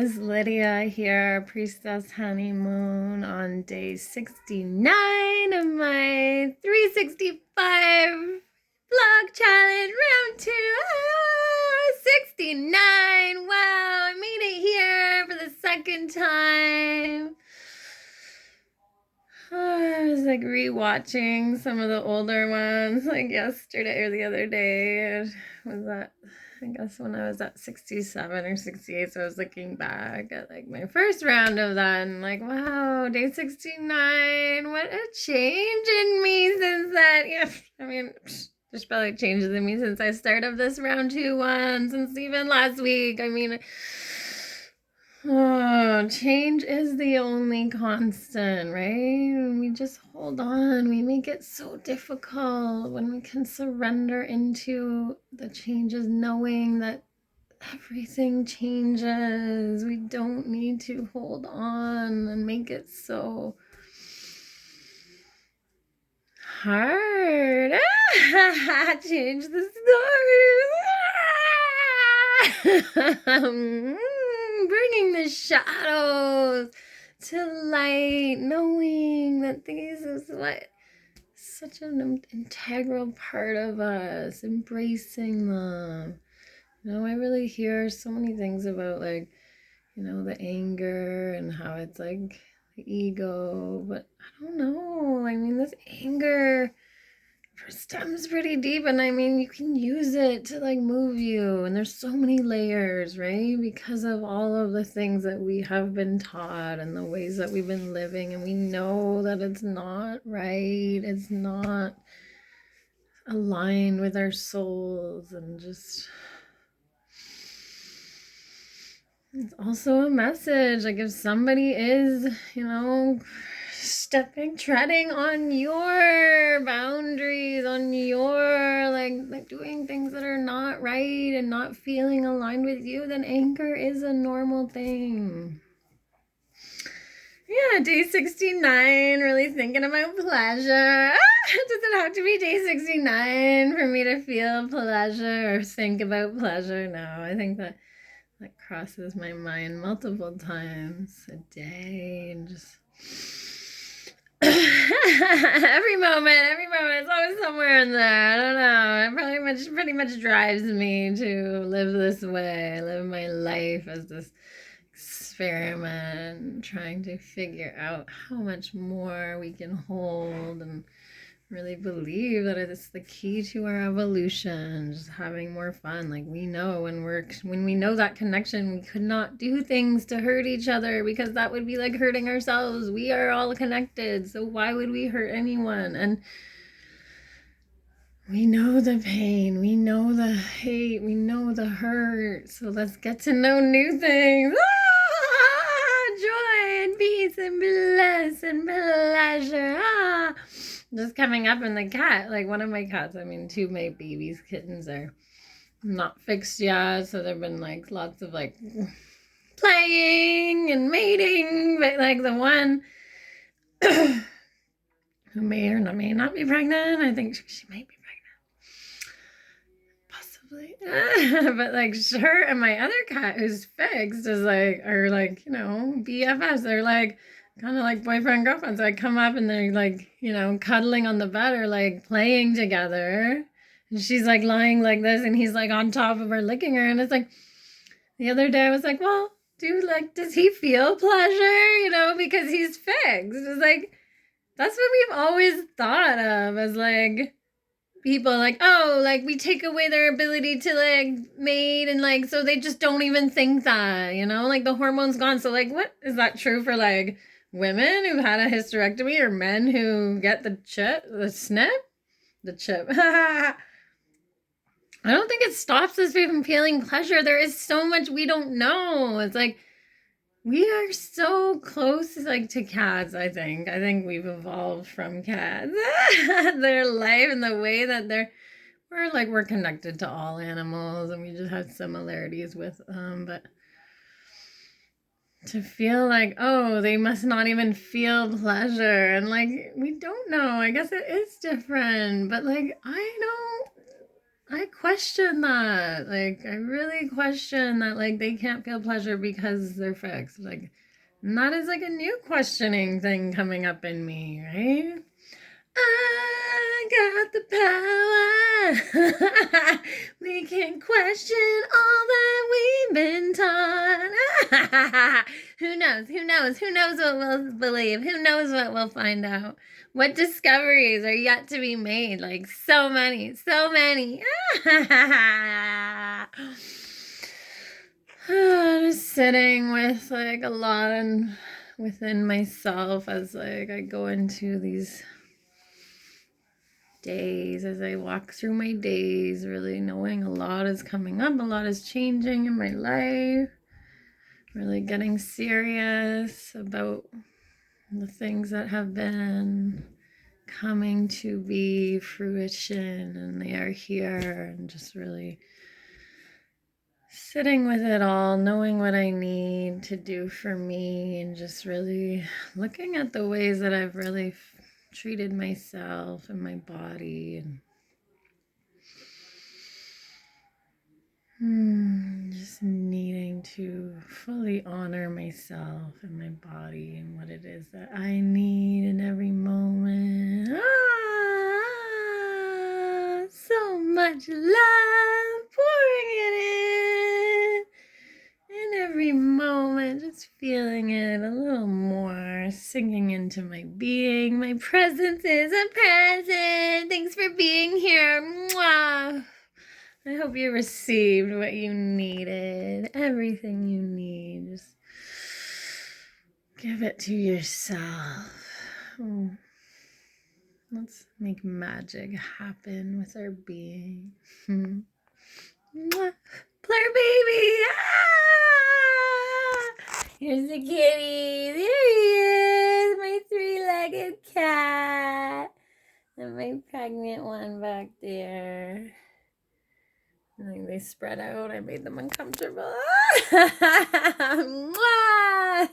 guys, Lydia here, Priestess Honeymoon on day 69 of my 365 vlog challenge, round 2. 69. Wow, I made it here for the second time. I was like rewatching some of the older ones, like yesterday or the other day. Was that, I guess, when I was at 67 or 68? So I was looking back at like my first round of that and like, wow, day 69, what a change in me since that. Yeah, I mean, there's probably changes in me since I started this round 2 one, since even last week. I mean, oh, change is the only constant, right? When we just hold on, we make it so difficult when we can surrender into the changes, knowing that everything changes. We don't need to hold on and make it so hard. Change the story. Bringing the shadows to light, knowing that this is what such an integral part of us, embracing them. You know, I really hear so many things about, like, you know, the anger and how it's like the ego, but I don't know. I mean, this anger stems pretty deep, and I mean, you can use it to like move you, and there's so many layers, right? Because of all of the things that we have been taught and the ways that we've been living, and we know that it's not right, it's not aligned with our souls, and just it's also a message, like if somebody is, you know, treading on your boundaries, on your like doing things that are not right and not feeling aligned with you, then anger is a normal thing. Yeah, day 69, really thinking about pleasure. Does it have to be day 69 for me to feel pleasure or think about pleasure? No, I think that crosses my mind multiple times a day, and just every moment, it's always somewhere in there. I don't know. It pretty much drives me to live this way, live my life as this experiment, trying to figure out how much more we can hold, and really believe that it's the key to our evolution, just having more fun. Like, we know when we know that connection, we could not do things to hurt each other, because that would be like hurting ourselves. We are all connected, so why would we hurt anyone? And we know the pain, we know the hate, we know the hurt, so let's get to know new things. Joy and peace and bliss and pleasure. Just coming up in the cat, like one of my cats, I mean, 2 of my babies, kittens, are not fixed yet, so there've been like lots of like playing and mating, but like the one who may or may not be pregnant, I think she might be pregnant, possibly. But like her and my other cat who's fixed is like, are like, you know, BFFs. They're like kind of like boyfriend girlfriend. So I come up and they're like, you know, cuddling on the bed or like playing together, and she's like lying like this and he's like on top of her licking her. And it's like, the other day I was like, well, dude, like, does he feel pleasure, you know, because he's fixed? It's like, that's what we've always thought of as like people, like, oh, like we take away their ability to like mate, and like so they just don't even think that, you know, like the hormones gone. So like, what is that true for like women who had a hysterectomy, or men who get the chip? I don't think it stops us from feeling pleasure. There is so much we don't know. It's like we are so close, like, to cats. I think we've evolved from cats. Their life and the way that we're connected to all animals, and we just have similarities with them. But to feel like, oh, they must not even feel pleasure, and like, we don't know. I guess it is different, but like, I I question that. Like, I really question that, like, they can't feel pleasure because they're fixed. Like, and that is like a new questioning thing coming up in me, right? I got the power. We can question all that we've been taught. Who knows? Who knows? Who knows what we'll believe? Who knows what we'll find out? What discoveries are yet to be made? Like so many, so many. Just sitting with like a lot within myself as like I go into these days, as I walk through my days, really knowing a lot is coming up, a lot is changing in my life, really getting serious about the things that have been coming to be fruition, and they are here, and just really sitting with it all, knowing what I need to do for me, and just really looking at the ways that I've really treated myself and my body, and just needing to fully honor myself and my body and what it is that I need in every moment. So much love, pouring it in every moment, just feeling it a little more, sinking into my being. My presence is a present. Thanks for being here. Mwah. I hope you received what you needed, everything you need. Just give it to yourself. Oh, let's make magic happen with our being. Mwah. PLUR baby! Ah! Here's the kitty. There he is, my three-legged cat. And my pregnant one back there. I think they spread out. I made them uncomfortable. Mwah!